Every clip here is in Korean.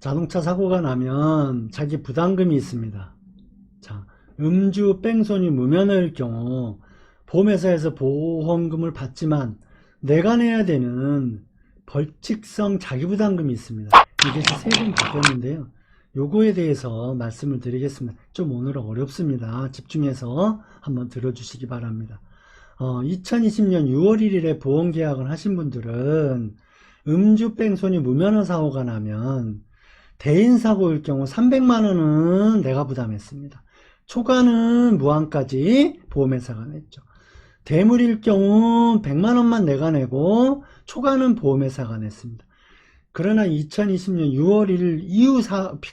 자동차 사고가 나면 자기 부담금이 있습니다. 자, 음주 뺑소니 무면허일 경우 보험회사에서 보험금을 받지만 내가 내야 되는 벌칙성 자기부담금이 있습니다. 이게 3번 바뀌었는데요. 요거에 대해서 말씀을 드리겠습니다. 좀 오늘은 어렵습니다. 집중해서 한번 들어주시기 바랍니다. 2020년 6월 1일에 보험계약을 하신 분들은 음주 뺑소니 무면허 사고가 나면 대인사고일 경우 300만원은 내가 부담했습니다. 초과는 무한까지 보험회사가 냈죠. 대물일 경우 100만원만 내가 내고 초과는 보험회사가 냈습니다. 그러나 2020년 6월 1일 이후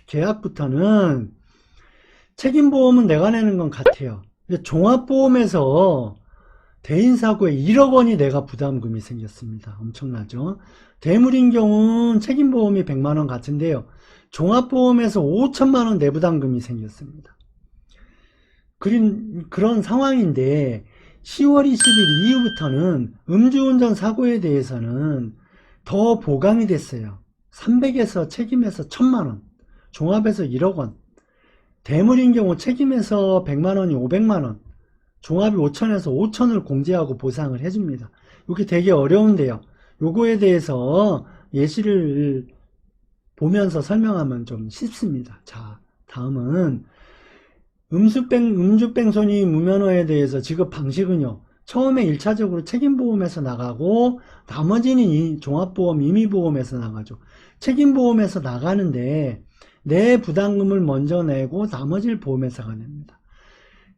계약부터는 책임보험은 내가 내는 건 같아요. 종합보험에서 대인사고에 1억 원이 내가 부담금이 생겼습니다. 엄청나죠? 대물인 경우는 책임보험이 100만원 같은데요. 종합보험에서 5천만원 내부담금이 생겼습니다. 그런 상황인데 10월 20일 이후부터는 음주운전 사고에 대해서는 더 보강이 됐어요. 300에서 책임에서 1000만원, 종합에서 1억원, 대물인 경우 책임에서 100만원이 500만원, 종합이 5천에서 5천을 공제하고 보상을 해줍니다. 이게 되게 어려운데요. 요거에 대해서 예시를 보면서 설명하면 좀 쉽습니다. 자, 다음은 음주뺑소니 무면허에 대해서 지급 방식은요. 처음에 1차적으로 책임보험에서 나가고 나머지는 이 종합보험 임의보험에서 나가죠. 책임보험에서 나가는데 내 부담금을 먼저 내고 나머지를 보험회사가 냅니다.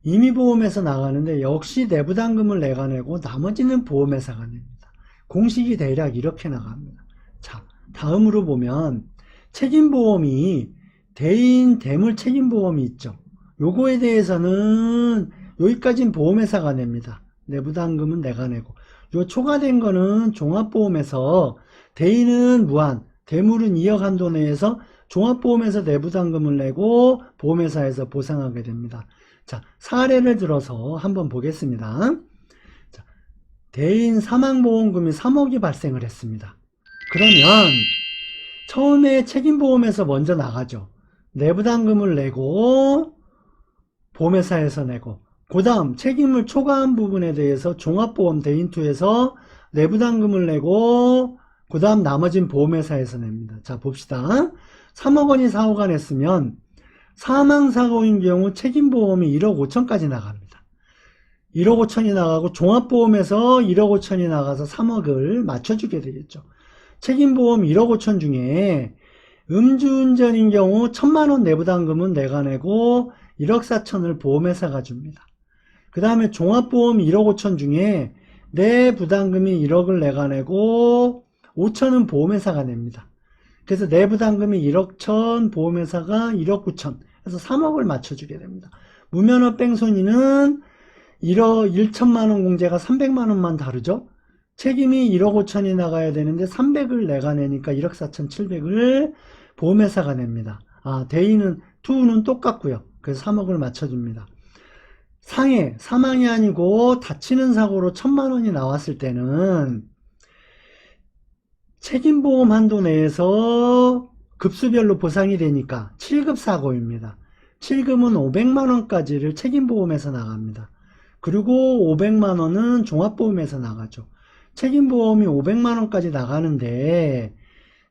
임의보험에서 나가는데 역시 내 부담금을 내가 내고 나머지는 보험회사가 냅니다. 공식이 대략 이렇게 나갑니다. 자, 다음으로 보면 책임보험이 대인 대물 책임보험이 있죠. 요거에 대해서는 여기까지는 보험회사가 냅니다. 내부담금은 내가 내고, 요 초과된 거는 종합보험에서 대인은 무한, 대물은 2억 한도 내에서 종합보험에서 내부담금을 내고 보험회사에서 보상하게 됩니다. 자, 사례를 들어서 한번 보겠습니다. 자, 대인 사망보험금이 3억이 발생을 했습니다. 그러면 처음에 책임보험에서 먼저 나가죠. 내부담금을 내고 보험회사에서 내고, 그 다음 책임을 초과한 부분에 대해서 종합보험 대인2에서 내부담금을 내고, 그 다음 나머진 보험회사에서 냅니다. 자, 봅시다. 3억 원이 사고가 냈으면 사망사고인 경우 책임보험이 1억 5천까지 나갑니다. 1억 5천이 나가고 종합보험에서 1억 5천이 나가서 3억을 맞춰주게 되겠죠. 책임보험 1억 5천 중에 음주운전인 경우 1000만원 내부담금은 내가 내고 1억 4천을 보험회사가 줍니다. 그 다음에 종합보험 1억 5천 중에 내 부담금이 1억을 내가 내고 5천은 보험회사가 냅니다. 그래서 내 부담금이 1억 1천, 보험회사가 1억 9천, 그래서 3억을 맞춰주게 됩니다. 무면허 뺑소니는 1천만원 공제가 300만원만 다르죠. 책임이 1억 5천이 나가야 되는데 300을 내가 내니까 1억 4천 7백을 보험회사가 냅니다. 대인은 2는 똑같고요. 그래서 3억을 맞춰줍니다. 상해, 사망이 아니고 다치는 사고로 1000만원이 나왔을 때는 책임보험 한도 내에서 급수별로 보상이 되니까 7급 사고입니다. 7급은 500만원까지를 책임보험에서 나갑니다. 그리고 500만원은 종합보험에서 나가죠. 책임보험이 500만원까지 나가는데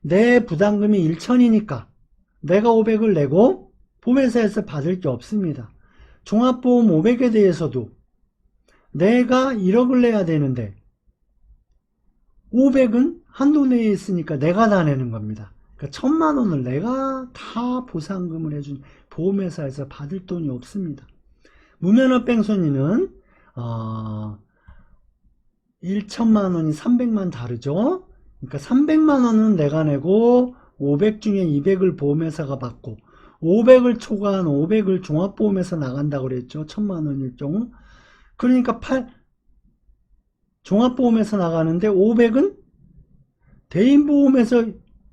내 부담금이 1천이니까 내가 500을 내고 보험회사에서 받을 게 없습니다. 종합보험 500에 대해서도 내가 1억을 내야 되는데 500은 한도 내에 있으니까 내가 다 내는 겁니다. 그러니까 1000만원을 내가 다 보상금을 해준 보험회사에서 받을 돈이 없습니다. 무면허 뺑소니는 1천만원이 300만 다르죠. 그러니까 300만원은 내가 내고 500 중에 200을 보험회사가 받고 500을 초과한 500을 종합보험에서 나간다고 그랬죠. 1000만원일 경우. 그러니까 종합보험에서 나가는데 500은 대인보험에서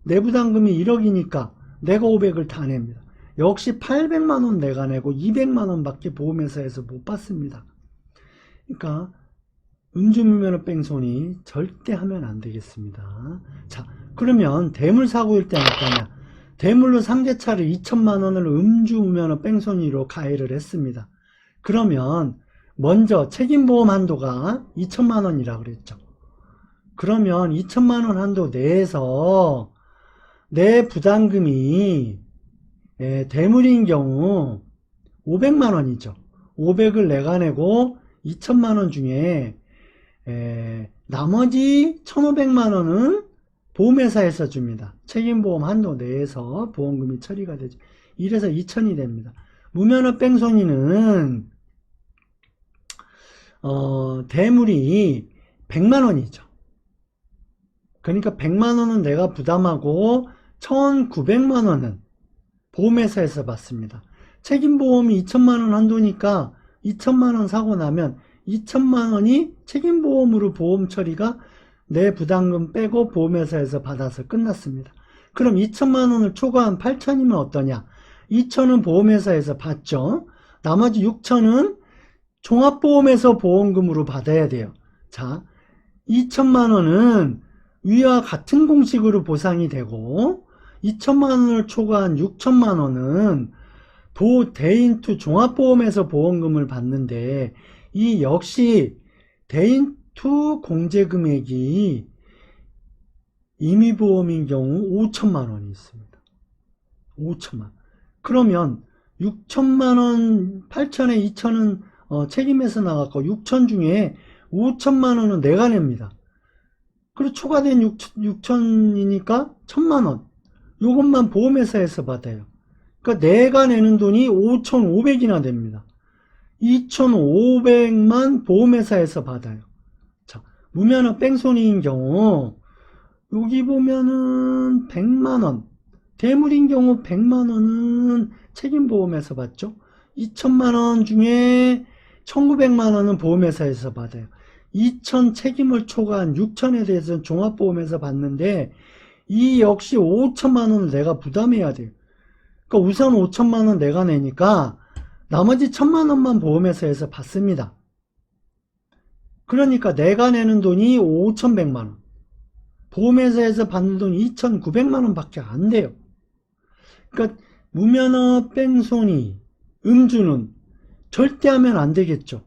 내부담금이 1억이니까 내가 500을 다 냅니다. 역시 800만원 내가 내고 200만원 밖에 보험회사에서 못 받습니다. 그러니까 음주무면허 뺑소니 절대 하면 안 되겠습니다. 자, 그러면 대물사고일 때는 어떠냐? 대물로 상대차를 2천만 원을 음주 무면허 뺑소니로 가해를 했습니다. 그러면 먼저 책임보험 한도가 2천만 원이라고 그랬죠. 그러면 2천만 원 한도 내에서 내 부담금이 대물인 경우 500만 원이죠. 500을 내가 내고 2천만 원 중에 나머지 1,500만 원은 보험회사에서 줍니다. 책임보험 한도 내에서 보험금이 처리가 되죠. 이래서 2천이 됩니다. 무면허 뺑소니는 대물이 100만 원이죠. 그러니까 100만 원은 내가 부담하고 1,900만 원은 보험회사에서 받습니다. 책임보험이 2천만 원 한도니까 2천만 원 사고 나면 2천만 원이 책임보험으로 보험 처리가 내 부담금 빼고 보험회사에서 받아서 끝났습니다. 그럼 2천만 원을 초과한 8천이면 어떠냐? 2천은 보험회사에서 받죠. 나머지 6천은 종합보험에서 보험금으로 받아야 돼요. 자, 2천만 원은 위와 같은 공식으로 보상이 되고 2천만 원을 초과한 6천만 원은 대인투 종합보험에서 보험금을 받는데 이 역시 대인투 공제금액이 임의보험인 경우 5천만 원이 있습니다. 5천만. 그러면 6천만 원, 8천에 2천은 책임에서 나갔고 6천 중에 5천만 원은 내가 냅니다. 그리고 초과된 6천이니까 1,000만 원. 요것만 보험회사에서 받아요. 그러니까 내가 내는 돈이 5,500이나 됩니다. 2,500만 보험회사에서 받아요. 자, 무면허 뺑소니인 경우 여기 보면은 100만원, 대물인 경우 100만원은 책임보험에서 받죠. 2천만원 중에 1,900만원은 보험회사에서 받아요. 2천 책임을 초과한 6천에 대해서는 종합보험에서 받는데 이 역시 5천만원을 내가 부담해야 돼요. 그러니까 우선 5천만원 내가 내니까 나머지 1,000만원만 보험회사에서 받습니다. 그러니까 내가 내는 돈이 5,100만원, 보험회사에서 받는 돈이 2,900만원 밖에 안 돼요. 그러니까 무면허 뺑소니, 음주는 절대 하면 안 되겠죠.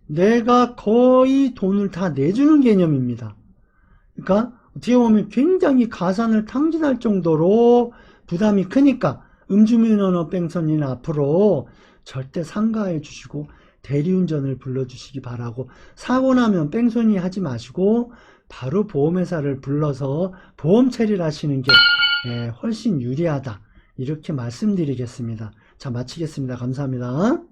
내가 거의 돈을 다 내주는 개념입니다. 그러니까 어떻게 보면 굉장히 가산을 탕진할 정도로 부담이 크니까 음주면허 뺑소니는 앞으로 절대 삼가해 주시고 대리운전을 불러주시기 바라고, 사고 나면 뺑소니 하지 마시고 바로 보험회사를 불러서 보험 처리를 하시는 게 훨씬 유리하다, 이렇게 말씀드리겠습니다. 자, 마치겠습니다. 감사합니다.